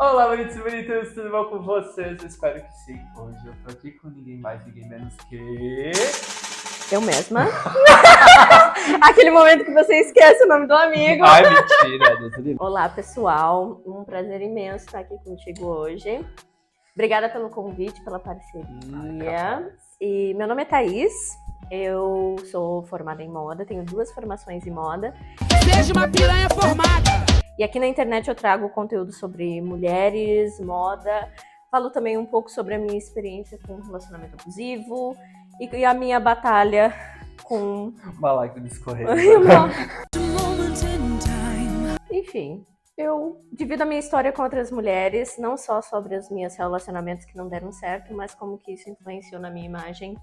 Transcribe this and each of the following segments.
Olá, bonitos e bonitas, tudo bom com vocês? Eu espero que sim. Hoje eu tô aqui com ninguém mais, ninguém menos que... Eu mesma. Aquele momento que você esquece o nome do amigo. Ai, mentira, Deus do livre. Olá, pessoal. Um prazer imenso estar aqui contigo hoje. Obrigada pelo convite, pela parceria. E meu nome é Thaís. Eu sou formada em moda, tenho 2 formações em moda. Seja uma piranha formada! E aqui na internet eu trago conteúdo sobre mulheres, moda. Falo também um pouco sobre a minha experiência com relacionamento abusivo e a minha batalha com... Uma lágrima escorrendo. Enfim, eu divido a minha história com outras mulheres, não só sobre os meus relacionamentos que não deram certo, mas como que isso influenciou na minha imagem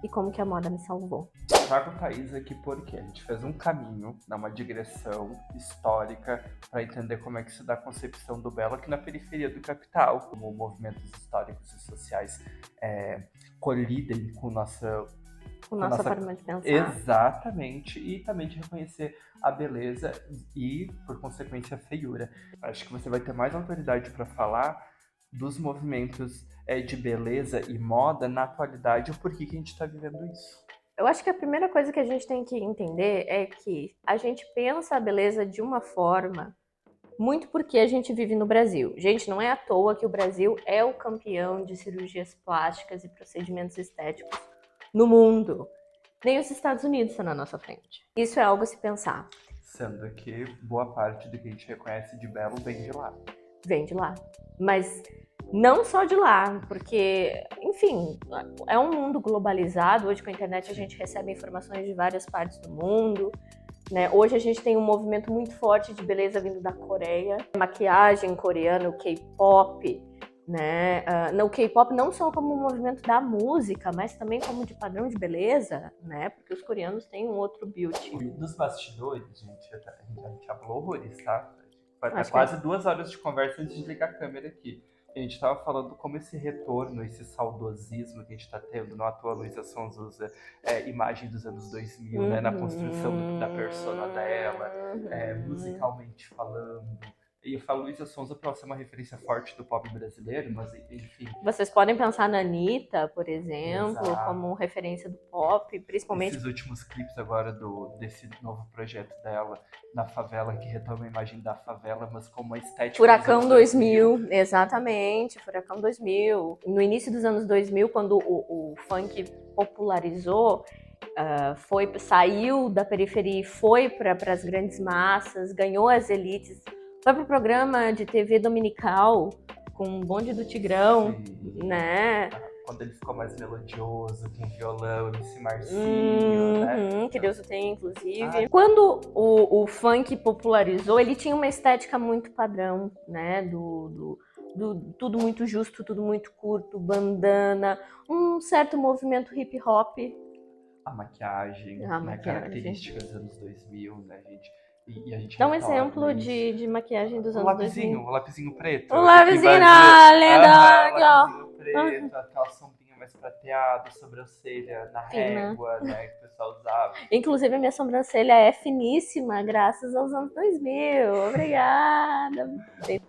e como que a moda me salvou. Trago a Thaís aqui porque a gente fez um caminho, uma digressão histórica para entender como é que se dá a concepção do belo aqui na periferia do capital, como movimentos históricos e sociais colidem com nossa Forma de pensar. Exatamente, e também de reconhecer a beleza e, por consequência, a feiura. Acho que você vai ter mais autoridade para falar dos movimentos de beleza e moda na atualidade e o porquê que a gente está vivendo isso. Eu acho que a primeira coisa que a gente tem que entender é que a gente pensa a beleza de uma forma muito porque a gente vive no Brasil. Gente, não é à toa que o Brasil é o campeão de cirurgias plásticas e procedimentos estéticos no mundo. Nem os Estados Unidos estão na nossa frente. Isso é algo a se pensar. Sendo que boa parte do que a gente reconhece de belo vem de lá. Vem de lá. Mas não só de lá, porque, enfim, é um mundo globalizado. Hoje com a internet a gente recebe informações de várias partes do mundo. Né? Hoje a gente tem um movimento muito forte de beleza vindo da Coreia. Maquiagem coreana, o K-pop. Né? No K-pop não só como um movimento da música, mas também como de padrão de beleza, né? Porque os coreanos têm um outro beauty. Nos bastidores, gente, a gente falou horrores, tá? Vai estar quase 2 horas de conversa antes de ligar a câmera aqui. A gente estava falando como esse retorno, esse saudosismo que a gente está tendo, não à toa a Luísa Sonza usa imagem dos anos 2000, né, na construção da persona dela, musicalmente falando. E eu falo Luísa Sonza para ser uma referência forte do pop brasileiro, mas enfim. Vocês podem pensar na Anitta, por exemplo, Exato. como referência do pop, principalmente... Esses últimos clipes agora desse novo projeto dela, na favela, que retoma a imagem da favela, mas com uma estética... Furacão 2000, exatamente, Furacão 2000. No início dos anos 2000, quando o funk popularizou, saiu da periferia e foi para as grandes massas, ganhou as elites... Foi pro programa de TV dominical com o Bonde do Tigrão, sim, né? Quando ele ficou mais melodioso, com violão, MC Marcinho, né? Que Deus o tenha, inclusive. Quando o funk popularizou, ele tinha uma estética muito padrão, né? Do tudo muito justo, tudo muito curto, bandana, um certo movimento hip hop. A maquiagem, né? Características dos anos 2000, né, gente? E a gente dá um exemplo de maquiagem dos anos 2000. O lapisinho preto. O lapisinho, lapisinho preto, aquela sombrinha mais prateada, sobrancelha na régua, né, que o pessoal usava. Inclusive, a minha sobrancelha é finíssima, graças aos anos 2000. Obrigada.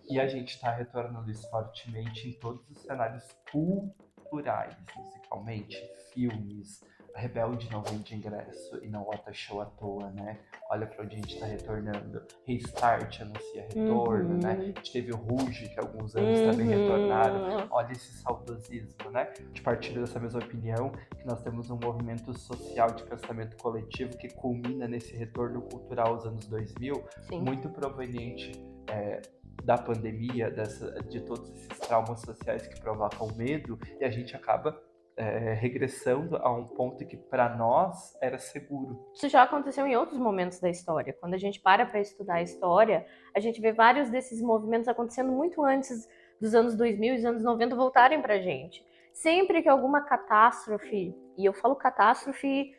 E a gente tá retornando isso fortemente em todos os cenários culturais, musicalmente, filmes. A Rebelde não vende ingresso e não lota show à toa, né? Olha pra onde a gente tá retornando. Restart anuncia retorno, né? A gente teve o Ruge, que há alguns anos também retornaram. Olha esse saudosismo, né? De partilho dessa mesma opinião, que nós temos um movimento social de pensamento coletivo que culmina nesse retorno cultural aos anos 2000, sim, muito proveniente da pandemia, de todos esses traumas sociais que provocam medo, e a gente acaba regressando a um ponto que para nós era seguro. Isso já aconteceu em outros momentos da história. Quando a gente para estudar a história, a gente vê vários desses movimentos acontecendo muito antes dos anos 2000 e dos anos 90 voltarem pra gente. Sempre que alguma catástrofe, e eu falo catástrofe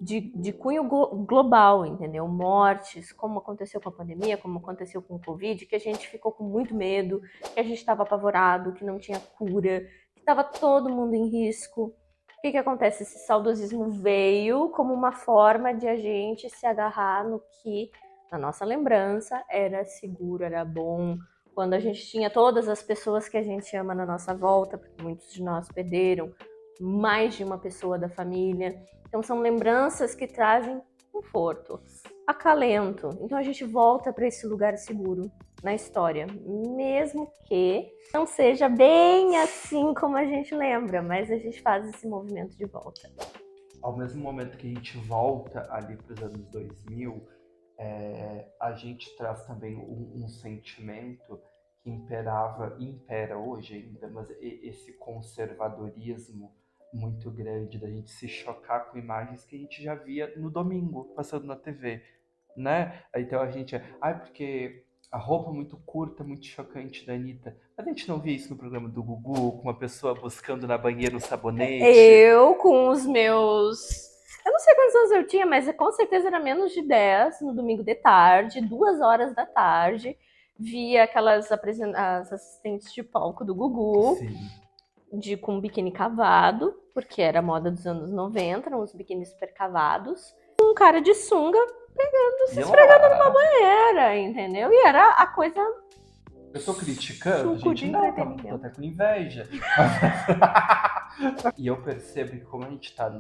de cunho global, entendeu? Mortes, como aconteceu com a pandemia, como aconteceu com o Covid, que a gente ficou com muito medo, que a gente estava apavorado, que não tinha cura, que estava todo mundo em risco. O que acontece? Esse saudosismo veio como uma forma de a gente se agarrar no que, na nossa lembrança, era seguro, era bom, quando a gente tinha todas as pessoas que a gente ama na nossa volta, porque muitos de nós perderam mais de uma pessoa da família. Então são lembranças que trazem conforto, acalento. Então a gente volta para esse lugar seguro na história, mesmo que não seja bem assim como a gente lembra, mas a gente faz esse movimento de volta. Ao mesmo momento que a gente volta ali para os anos 2000, a gente traz também um sentimento que impera hoje ainda, mas esse conservadorismo muito grande da gente se chocar com imagens que a gente já via no domingo, passando na TV, né? Então a gente, porque a roupa muito curta, muito chocante da Anitta. Mas a gente não via isso no programa do Gugu, com uma pessoa buscando na banheira um sabonete? Eu com os meus... Eu não sei quantos anos eu tinha, mas com certeza era menos de 10, no domingo de tarde, 2 horas da tarde, via aquelas as assistentes de palco do Gugu, Sim. com biquíni cavado, porque era a moda dos anos 90, eram os biquínis super cavados, um cara de sunga se esfregando numa banheira, entendeu? E era a coisa... Eu tô criticando, suco gente, de não, tô entretenimento. até com inveja. E eu percebo que como a gente tá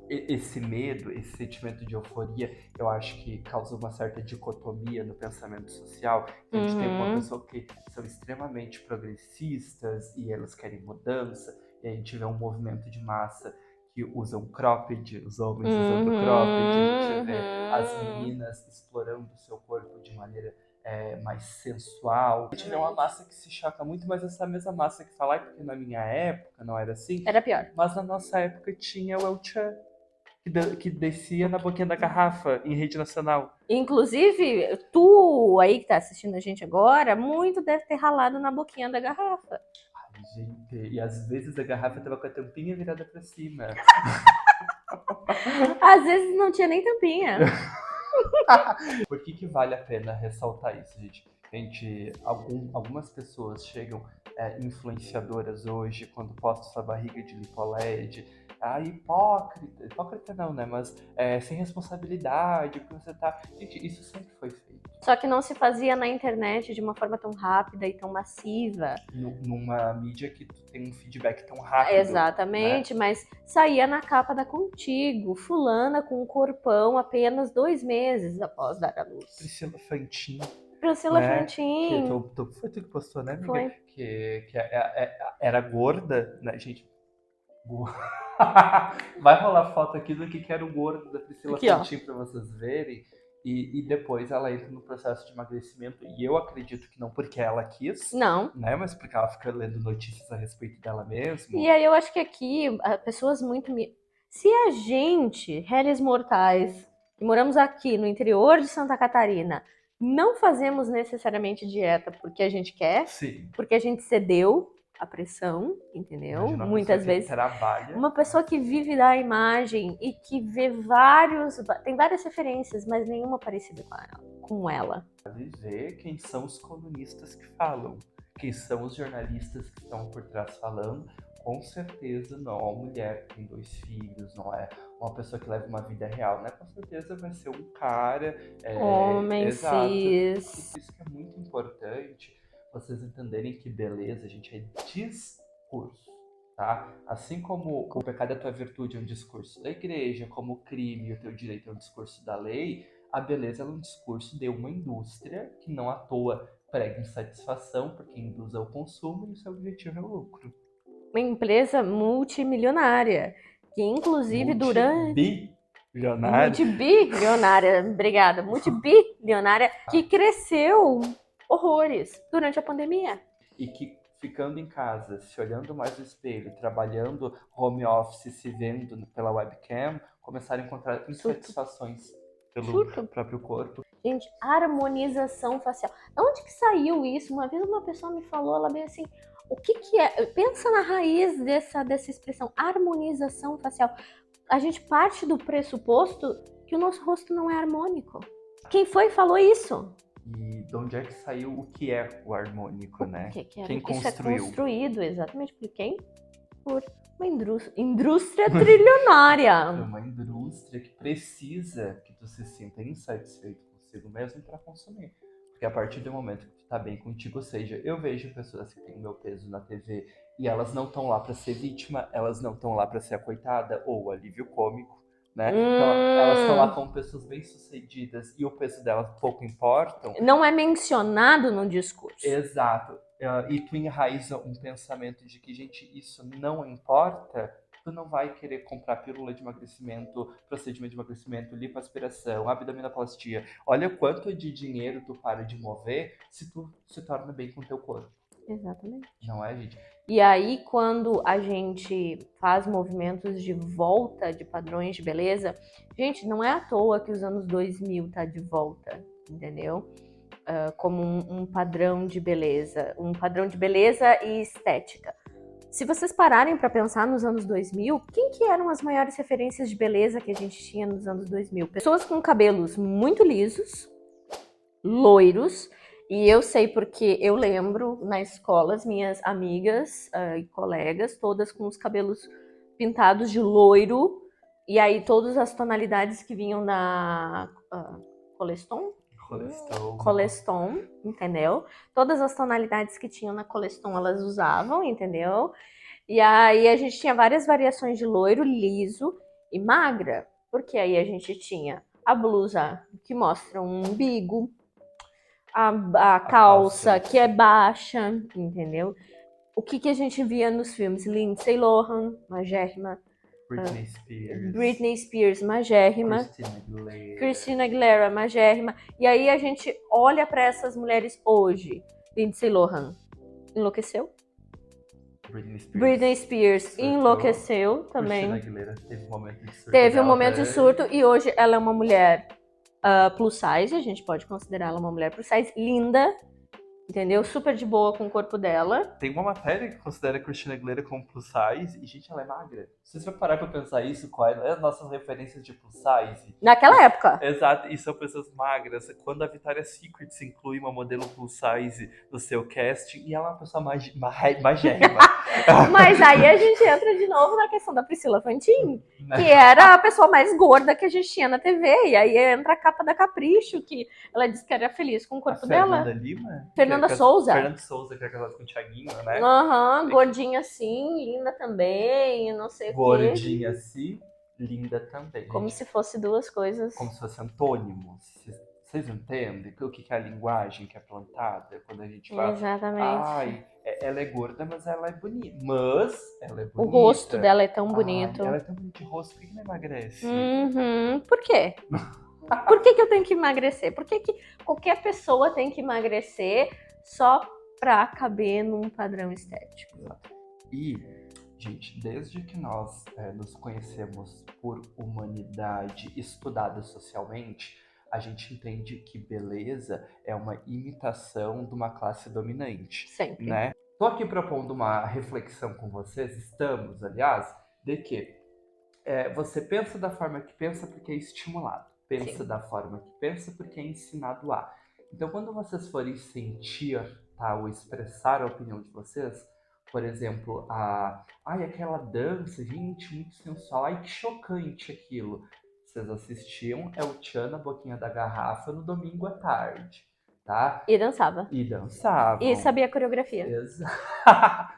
esse medo, esse sentimento de euforia, eu acho que causa uma certa dicotomia no pensamento social. A gente tem uma pessoa que são extremamente progressistas e elas querem mudança, e a gente vê um movimento de massa que usam cropped, os homens usando cropped, a gente vê as meninas explorando o seu corpo de maneira mais sensual. A gente vê uma massa que se choca muito, mas essa mesma massa que fala, porque na minha época não era assim. Era pior. Mas na nossa época tinha o El Chan, que descia na boquinha da garrafa em rede nacional. Inclusive, tu aí que tá assistindo a gente agora, muito deve ter ralado na boquinha da garrafa. Ai, gente, e às vezes a garrafa tava com a tampinha virada pra cima. Às vezes não tinha nem tampinha. Por que vale a pena ressaltar isso, gente? Algumas pessoas chegam influenciadoras hoje, quando postam sua barriga de lipoled, hipócrita não, né? Mas sem responsabilidade, porque você tá... Gente, isso sempre foi feito. Só que não se fazia na internet de uma forma tão rápida e tão massiva. Numa mídia que tu tem um feedback tão rápido. Exatamente, né? Mas saía na capa da Contigo, fulana com um corpão apenas 2 meses após dar à luz. Priscila Fantin. Fantin. Foi tu que postou, né, amiga? Foi. Que era gorda, né, gente? Vai rolar foto aqui do que era o gordo da Priscila Fantin pra vocês verem. E depois ela entra no processo de emagrecimento. E eu acredito que não porque ela quis. Não. Né? Mas porque ela fica lendo notícias a respeito dela mesma. E aí eu acho que aqui, pessoas muito... Se a gente, réis mortais, que moramos aqui no interior de Santa Catarina, não fazemos necessariamente dieta porque a gente quer, sim, porque a gente cedeu a pressão, entendeu? Muitas vezes. Trabalha. Uma pessoa que vive da imagem e que vê tem várias referências, mas nenhuma parecida com ela. Ver quem são os colunistas que falam, quem são os jornalistas que estão por trás falando. Com certeza não é uma mulher que tem 2 filhos, não é uma pessoa que leva uma vida real, né? Com certeza vai ser um cara... homem, exato. cis. Por isso que é muito importante vocês entenderem que beleza, gente, é discurso, tá? Assim como o pecado é a tua virtude é um discurso da igreja, como o crime e o teu direito é um discurso da lei, a beleza é um discurso de uma indústria que não à toa prega insatisfação, porque induz ao consumo e o seu objetivo é o lucro. Uma empresa multimilionária, que inclusive multibilionária, obrigada, multibilionária, que cresceu horrores durante a pandemia. E que ficando em casa, se olhando mais no espelho, trabalhando home office, se vendo pela webcam, começaram a encontrar insatisfações pelo próprio corpo. Gente, harmonização facial. De onde que saiu isso? Uma vez uma pessoa me falou, ela bem assim, o que é? Pensa na raiz dessa expressão, harmonização facial. A gente parte do pressuposto que o nosso rosto não é harmônico. Quem foi falou isso? E de onde é que saiu o que é o harmônico, né? Quem construiu? Isso é construído, exatamente por quem? Por uma indústria trilionária. Uma indústria que precisa que tu se sinta insatisfeito consigo mesmo para consumir. Porque a partir do momento que tu tá bem contigo, ou seja, eu vejo pessoas que têm o meu peso na TV e elas não estão lá pra ser vítima, elas não estão lá pra ser a coitada ou o alívio cômico, né? Então elas estão lá como pessoas bem-sucedidas e o peso delas pouco importam. Não é mencionado no discurso. Exato. E tu enraiza um pensamento de que, gente, isso não importa, tu não vai querer comprar pílula de emagrecimento, procedimento de emagrecimento, lipoaspiração, abdominoplastia. Olha quanto de dinheiro tu para de mover se tu se torna bem com o teu corpo. Exatamente. Não é, gente? E aí, quando a gente faz movimentos de volta de padrões de beleza, gente, não é à toa que os anos 2000 tá de volta, entendeu? Como um padrão de beleza e estética. Se vocês pararem para pensar nos anos 2000, quem que eram as maiores referências de beleza que a gente tinha nos anos 2000? Pessoas com cabelos muito lisos, loiros, e eu sei porque eu lembro na escola as minhas amigas e colegas, todas com os cabelos pintados de loiro, e aí todas as tonalidades que vinham da Coleston, entendeu? Todas as tonalidades que tinham na Coleston elas usavam, entendeu? E aí a gente tinha várias variações de loiro, liso e magra, porque aí a gente tinha a blusa que mostra um umbigo, a calça que é baixa, entendeu? O que a gente via nos filmes? Lindsay Lohan, magérrima. Britney Spears, magérrima. Christina Aguilera, magérrima. E aí a gente olha para essas mulheres hoje. Lindsay Lohan enlouqueceu. Britney Spears enlouqueceu também. Christina Aguilera teve um momento de surto. Teve um momento de surto e hoje ela é uma mulher plus size, a gente pode considerá-la uma mulher plus size, linda, entendeu? Super de boa com o corpo dela. Tem uma matéria que considera a Christina Aguilera como plus size e, gente, ela é magra. Se você parar pra pensar isso, quais as nossas referências de plus size? Naquela época. Exato, e são pessoas magras. Quando a Victoria's Secret inclui uma modelo plus size no seu casting, e ela é uma pessoa magérrima. Mas aí a gente entra de novo na questão da Priscila Fantin, que era a pessoa mais gorda que a gente tinha na TV. E aí entra a capa da Capricho, que ela disse que era feliz com o corpo dela. Fernanda Lima? Fernanda Souza. Fernanda Souza, que é casada com o Thiaguinho, né? Gordinha assim, linda também, não sei o quê. Gordinha assim, linda também. Como se fosse duas coisas. Como se fossem antônimos. Vocês entendem o que é a linguagem que é plantada quando a gente fala? Exatamente. Ela é gorda, mas ela é bonita. Mas ela é bonita. O rosto dela é tão bonito. Ela é tão bonita de rosto, por que não emagrece? Por quê? Por que eu tenho que emagrecer? Por que qualquer pessoa tem que emagrecer só pra caber num padrão estético? E, gente, desde que nós nos conhecemos por humanidade estudada socialmente, a gente entende que beleza é uma imitação de uma classe dominante. Sempre. Né? Tô aqui propondo uma reflexão com vocês, estamos, aliás, de que você pensa da forma que pensa porque é estimulado. Pensa da forma que pensa porque é ensinado a. Então, quando vocês forem sentir, tá, ou expressar a opinião de vocês, por exemplo, aquela dança, gente, muito sensual, ai, que chocante aquilo. Vocês assistiam o Tchan na boquinha da garrafa no domingo à tarde, tá? E dançava. E sabia a coreografia. Exato.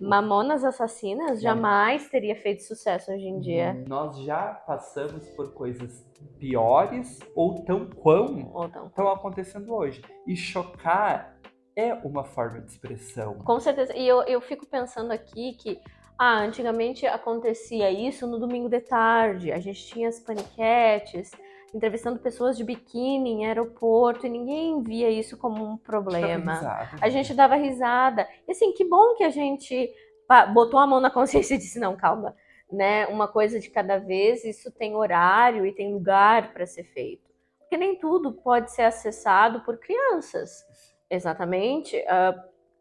Mamonas Assassinas jamais teria feito sucesso hoje em dia. Nós já passamos por coisas piores ou estão acontecendo hoje. E chocar é uma forma de expressão. Com certeza. E eu fico pensando aqui que antigamente acontecia isso no domingo de tarde. A gente tinha as paniquetes, entrevistando pessoas de biquíni em aeroporto, e ninguém via isso como um problema. A gente dava risada. E assim, que bom que a gente botou a mão na consciência e disse, não, calma, né? Uma coisa de cada vez, isso tem horário e tem lugar para ser feito. Porque nem tudo pode ser acessado por crianças. Exatamente.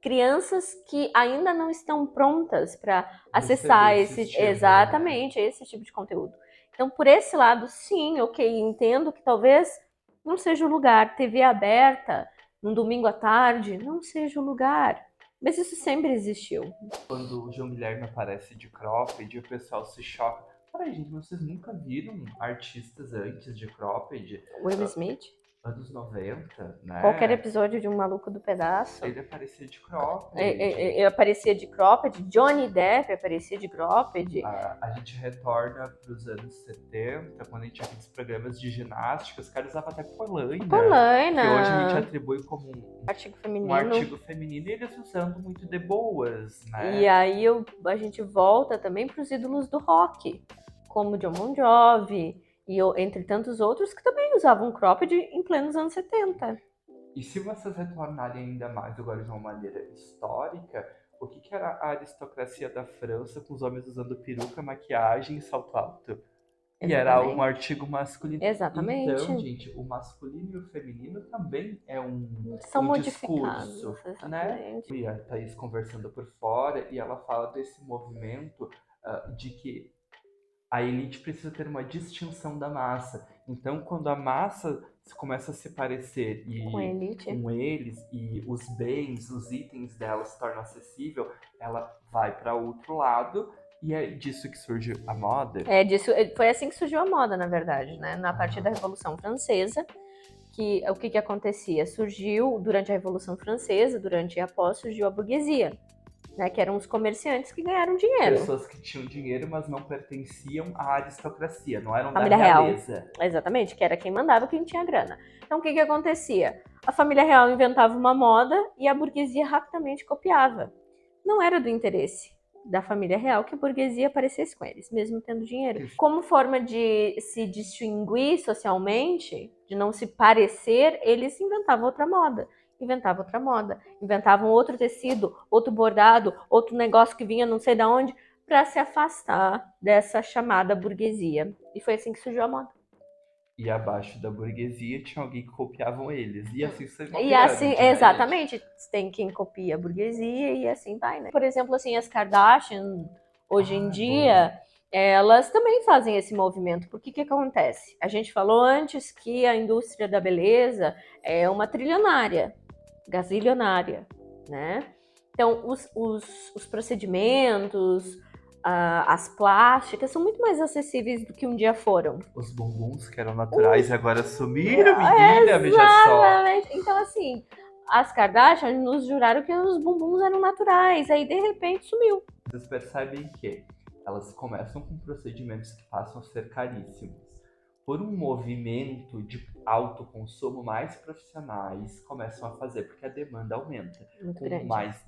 Crianças que ainda não estão prontas para acessar esse tipo de conteúdo. Então, por esse lado, sim, entendo que talvez não seja o lugar. TV aberta, num domingo à tarde, não seja o lugar. Mas isso sempre existiu. Quando o João Guilherme aparece de cropped, o pessoal se choca. Peraí, gente, vocês nunca viram artistas antes de cropped? Will Smith? anos 90, né? Qualquer episódio de Um Maluco do Pedaço. Ele aparecia de cropped. Ele aparecia de cropped, Johnny Depp aparecia de cropped. A gente retorna para os anos 70, quando a gente tinha aqueles programas de ginástica, os caras usavam até polaina. Polaina. Que hoje a gente atribui como Artigo feminino. um artigo feminino, e eles usando muito de boas, né? E aí a gente volta também para os ídolos do rock, como John Bon Jovi, e entre tantos outros que também usavam cropped em plenos anos 70. E se vocês retornarem ainda mais agora de uma maneira histórica, o que era a aristocracia da França com os homens usando peruca, maquiagem e salto alto? E era Exatamente. um artigo masculino. Exatamente. Então, gente, o masculino e o feminino também é São um modificados, discurso, né? exatamente. E a Thaís conversando por fora, e ela fala desse movimento de que a elite precisa ter uma distinção da massa. Então, quando a massa começa a se parecer Com a elite. com eles, e os bens, os itens dela se tornam acessível, ela vai para outro lado, e é disso que surge a moda. Foi assim que surgiu a moda, na verdade, né? Na partir da Revolução Francesa, que o que acontecia? Surgiu durante a Revolução Francesa, durante e após, surgiu a burguesia. Né, que eram os comerciantes que ganharam dinheiro. Pessoas que tinham dinheiro, mas não pertenciam à aristocracia, não eram Família da realeza. real. Exatamente, que era quem mandava, quem tinha grana. Então, o que acontecia? A família real inventava uma moda e a burguesia rapidamente copiava. Não era do interesse da família real que a burguesia aparecesse com eles, mesmo tendo dinheiro. Como forma de se distinguir socialmente, de não se parecer, eles inventavam outra moda. Inventavam outro tecido, outro bordado, outro negócio que vinha não sei de onde, para se afastar dessa chamada burguesia. E foi assim que surgiu a moda. E abaixo da burguesia tinha alguém que copiavam eles. E assim você E assim, exatamente, tem quem copia a burguesia e assim vai, né? Por exemplo, assim, as Kardashian, hoje em dia, elas também fazem esse movimento. Porque que acontece? A gente falou antes que a indústria da beleza é uma trilionária, gazilionária, né? Então, os procedimentos, as plásticas são muito mais acessíveis do que um dia foram. Os bumbuns que eram naturais agora sumiram, menina, veja só. Exatamente. Então, assim, as Kardashian nos juraram que os bumbuns eram naturais, aí de repente sumiu. Vocês percebem que elas começam com procedimentos que passam a ser caríssimos. Por um movimento de alto consumo, mais profissionais começam a fazer, porque a demanda aumenta. Muito Com grande. mais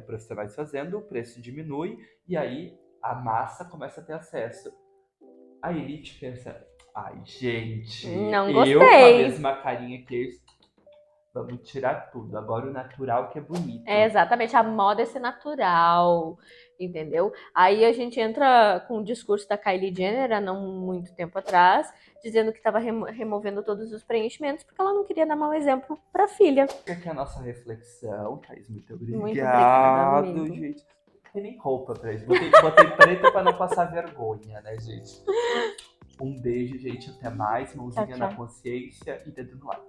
profissionais fazendo, o preço diminui, e aí a massa começa a ter acesso. A elite pensa, ai gente, Não gostei. eu com a mesma carinha que eles, vamos tirar tudo, agora o natural que é bonito. Exatamente, a moda é ser natural, entendeu? Aí a gente entra com o discurso da Kylie Jenner, há não muito tempo atrás, dizendo que estava removendo todos os preenchimentos, porque ela não queria dar mau exemplo para a filha. Fica aqui a nossa reflexão, Thaís, muito obrigado. Muito obrigada, amigo. Gente. Tem nem roupa pra isso. Botei preta pra não passar vergonha, né, gente? Um beijo, gente. Até mais. Mãozinha Tchau, na tchau. consciência e dedo no ar.